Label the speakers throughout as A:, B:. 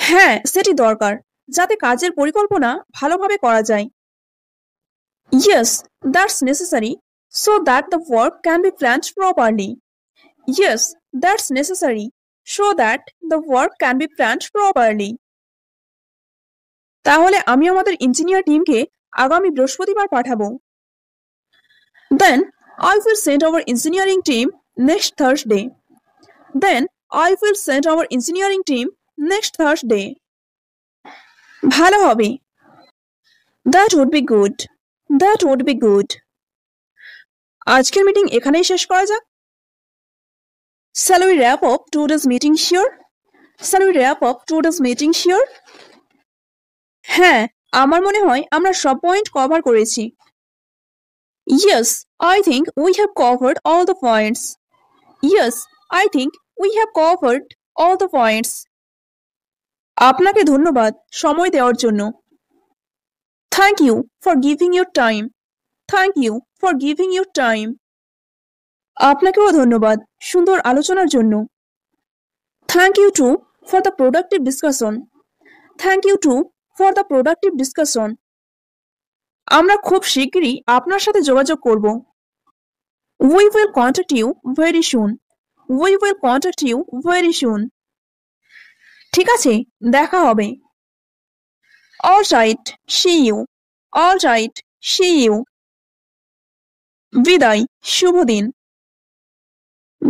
A: হ্যাঁ, সেটি দরকার, যাতে কাজের পরিকল্পনা ভালোভাবে করা যায়। Yes, that's necessary so that the work can be planned properly. Yes, that's necessary so that the work can be planned properly. তাহলে আমি আমাদের ইঞ্জিনিয়ার টিমকে আগামী বৃহস্পতিবার পাঠাবো। Then I will send our engineering team next Thursday. Then I will send our engineering team next Thursday. ভালো হবে। That would be good. That would be good. আজকের মিটিং এখানেই শেষ করা যাক। Shall we wrap up today's meeting here? Shall we wrap up today's meeting here? হ্যাঁ, আমার মনে হয় আমরা সব পয়েন্ট কভার করেছি। Yes, I think we have covered all the points. Yes, I think we have covered all the points. আপনাকে ধন্যবাদ সময় দেওয়ার জন্য। Thank you for giving your time. Thank you for giving your time. আপনাকেও ধন্যবাদ সুন্দর আলোচনার জন্য। Thank you too for the productive discussion. Thank you too for the productive discussion. আমরা খুব শীঘ্রই আপনার সাথে যোগাযোগ করব। We will contact you very soon. We will contact you very soon. ঠিক আছে, দেখা হবে। All right, see you. All right, see you. বিদায়, শুভ দিন।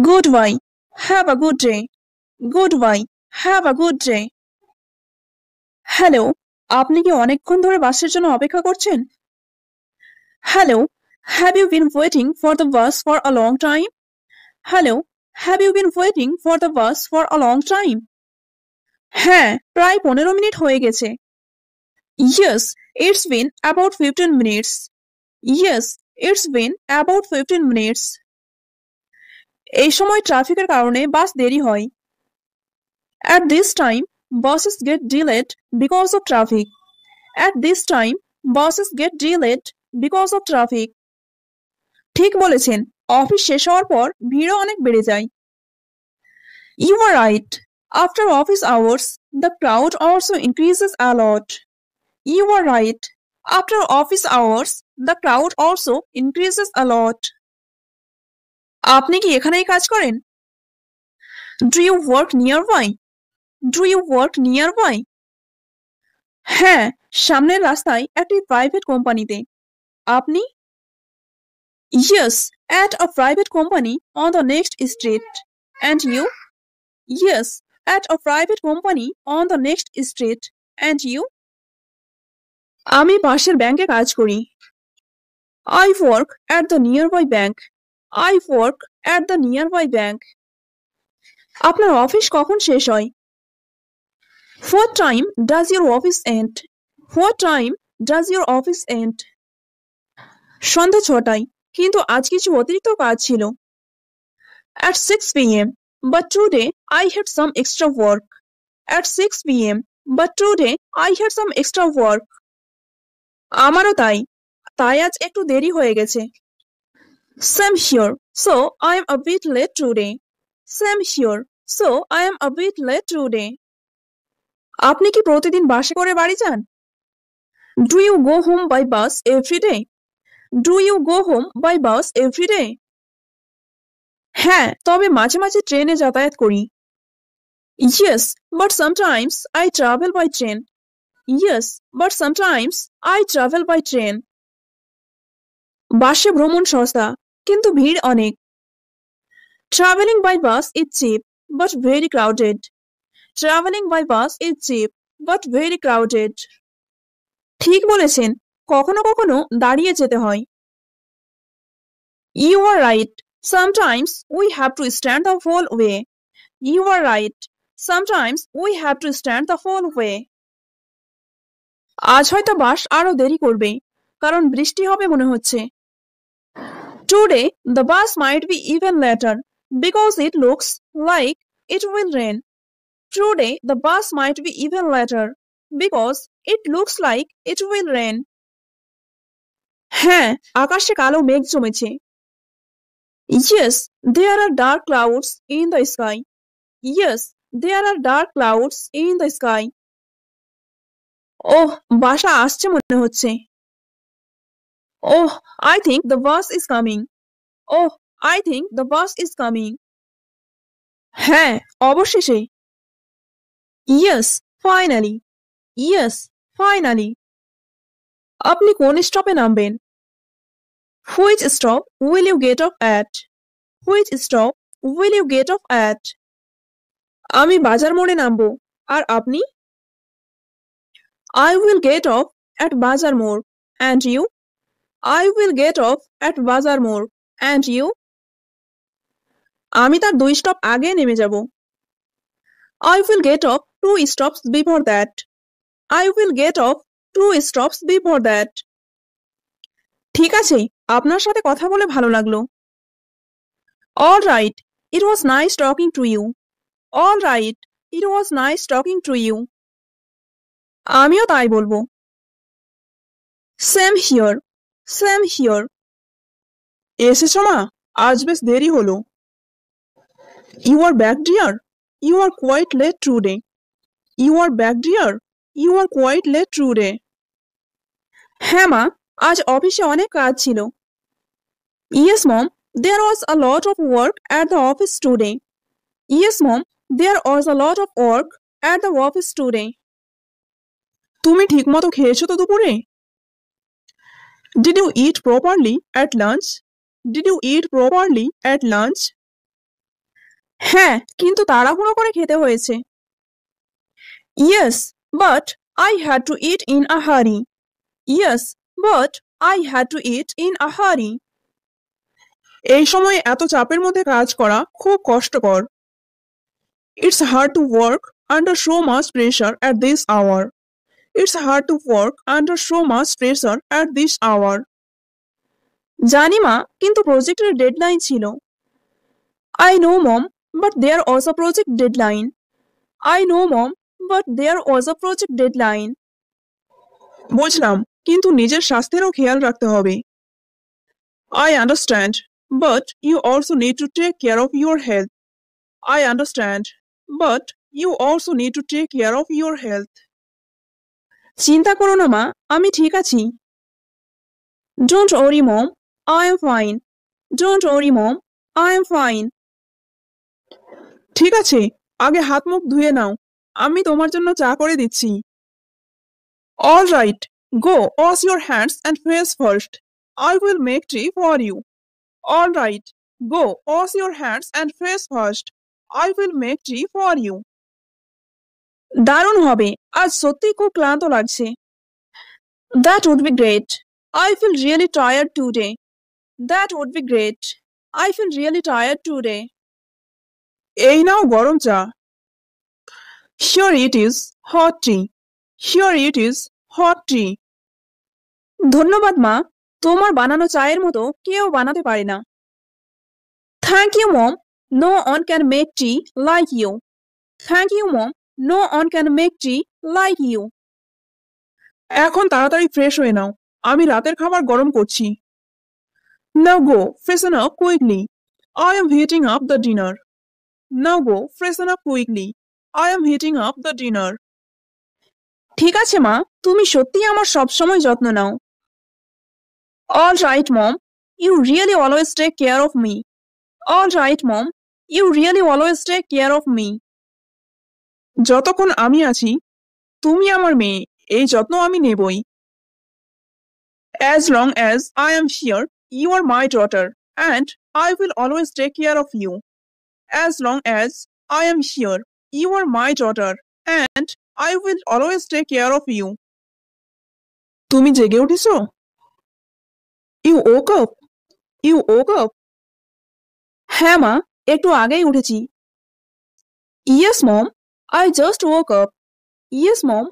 A: Goodbye. Have a good day. Goodbye. Have a good day. Hello, আপনি কি অনেকক্ষণ ধরে বাসের জন্য অপেক্ষা করছেন? Hello, have you been waiting for the bus for a long time? Hello, have you been waiting for the bus for a long time? হ্যাঁ, প্রায় 15 মিনিট হয়ে গেছে। Yes, it's been about 15 minutes. Yes, it's been about 15 minutes. এই সময় ট্রাফিকের কারণে বাস দেরি হয়। At this time, buses get delayed because of traffic. At this time, buses get delayed because of traffic. ঠিক বলেছেন, অফিস শেষ হওয়ার পর ভিড়ও অনেক বেড়ে যায়। You are right. After office hours, the crowd also increases a lot. You are right. After office hours, the crowd also increases a lot. আপনি কি এখানেই কাজ করেন? Do you work nearby? Do you work nearby? হ্যাঁ, সামনের রাস্তায় একটি private কোম্পানিতে। আপনি? Yes, at a private company on the next street. And you? Yes, at a private company on the next street. And you? আমি পাশের ব্যাংকে কাজ করি। I work at the nearby bank. I work at the nearby bank. আপনার office কখন শেষ হয়? What time does your office end? What time does your office end? সন্ধ্যা 6টায়, কিন্তু আজ কিছু অতিরিক্ত কাজ ছিল। At 6 p.m. But today I had some extra work. At 6 p.m. But today I had some extra work. আমারও তাই, তাই আজ একটু দেরি হয়ে গেছে। Same here. So I am a bit late today. Same here. So I am a bit late today. আপনি কি প্রতিদিন বাসে করে বাড়ি যান? Do you go home by bus every day? Do you go home by bus every day? হ্যাঁ, তবে মাঝে মাঝে ট্রেনে যাতায়াত করি। Yes, but sometimes I travel by train. Yes, but sometimes I travel by train. বাসে ভ্রমণ সস্তা, কিন্তু ভিড় অনেক। Traveling by bus is cheap, but very crowded. Traveling by bus is cheap, but very crowded. ঠিক বলেছেন, কখনো কখনো দাঁড়িয়ে যেতে হয়। You are right. Sometimes we have to stand the whole way. You are right. Sometimes we have to stand the whole way. আজ হয়তো বাস আরো দেরি করবে, কারণ বৃষ্টি হবে মনে হচ্ছে। Today the bus might be even later because it looks like it will rain. Today the bus might be even later because it looks like it will rain. হ্যাঁ, আকাশে কালো মেঘ জমেছে। Yes, there are dark clouds in the sky. Yes, there are dark clouds in the sky. ওহ, বাসা আসছে মনে হচ্ছে। Oh, I think the bus is coming. Oh, I think the bus is coming. হ্যাঁ, অবশেষে। Yes, finally. Yes, finally. আপনি কোন স্টপে নামবেন? Which stop will you get off at? Which stop will you get off at? আমি বাজার মোড়ে নামবো। আর আপনি? I will get off at Bazar Moor. And you? I will get off at Bazar Moor. And you? আমি তার 2 stop আগে নেমে যাব। I will get off 2 stops before that. I will get off 2 stops before that. ঠিক আছে, আপনার সাথে কথা বলে ভালো লাগলো। All right, it was nice talking to you. All right, it was nice talking to you. আমিও তাই বলবো। Same here. Same here. এসেছো মা? আজ বেশ দেরি হলো। You are back, dear. You are quite late today. You are back, dear. You are quite late today. হ্যাঁ মা, আজ অফিসে অনেক কাজ ছিল। Yes, mom. There was a lot of work at the office today. Yes, mom. There was a lot of work at the office today. তুমি ঠিকমতো খেয়েছো তো দুপুরে? Did you eat properly at lunch? Did you eat properly at lunch? হ্যাঁ, কিন্তু তাড়াহুড়ো করে খেতে হয়েছে। Yes, but I had to eat in a hurry. Yes, but I had to eat in a hurry. এই সময় এত চাপের মধ্যে কাজ করা খুব কষ্টকর। It's hard to work under so much pressure at this hour. It's hard to work under so much pressure at this hour. জানি মা, কিন্তু প্রজেক্টের ডেডলাইন ছিল। I know, mom, but there was a project deadline. I know, mom, but there was a project deadline. বুঝলাম, কিন্তু নিজের স্বাস্থ্যেরও খেয়াল রাখতে হবে। I understand, but you also need to take care of your health. I understand, but you also need to take care of your health. চিন্তা করো না মা, আমি ঠিক আছি। Don't worry, mom, I am fine. Don't worry, mom, I am fine. ঠিক আছে, আগে হাত মুখ ধুয়ে নাও, আমি তোমার জন্য চা করে দিচ্ছি। All right, go wash your hands and face first. I will make tea for you. All right, go wash your hands and face first. I will make tea for you. দারুণ হবে, আজ সত্যি খুব ক্লান্ত লাগছে। That would be great. I feel really tired today. That would be great. I feel really tired today. এই নাও গরম চা। Here it is, hot tea. Here it is, hot tea. ধন্যবাদ মা, তোমার বানানো চায়ের মতো কেউ বানাতে পারে না। Thank you, mom. No one can make tea like you. Thank you, mom. No one can make tea like you. এখন তাড়াতাড়ি ফ্রেশ হয়ে নাও, আমি রাতের খাবার গরম করছি। Now go, freshen up quickly. I am heating up the dinner. Now go, freshen up quickly. I am heating up the dinner. ঠিক আছে মা, তুমি সত্যিই আমার সব সময় যত্ন নাও। All right, mom. You really always take care of me. All right, mom. You really always take care of me. যতক্ষণ আমি আছি, তুমি আমার মেয়ে, এই যত্ন আমি নেবই। As long as I am here, you are my daughter, and I will always take care of you. As long as I am here, you are my daughter, and I will always take care of you. তুমি জেগে উঠেছো? You woke up. You woke up. হ্যাঁ মা, একটু আগেই উঠেছি। Yes, mom. I just woke up. Yes, mom.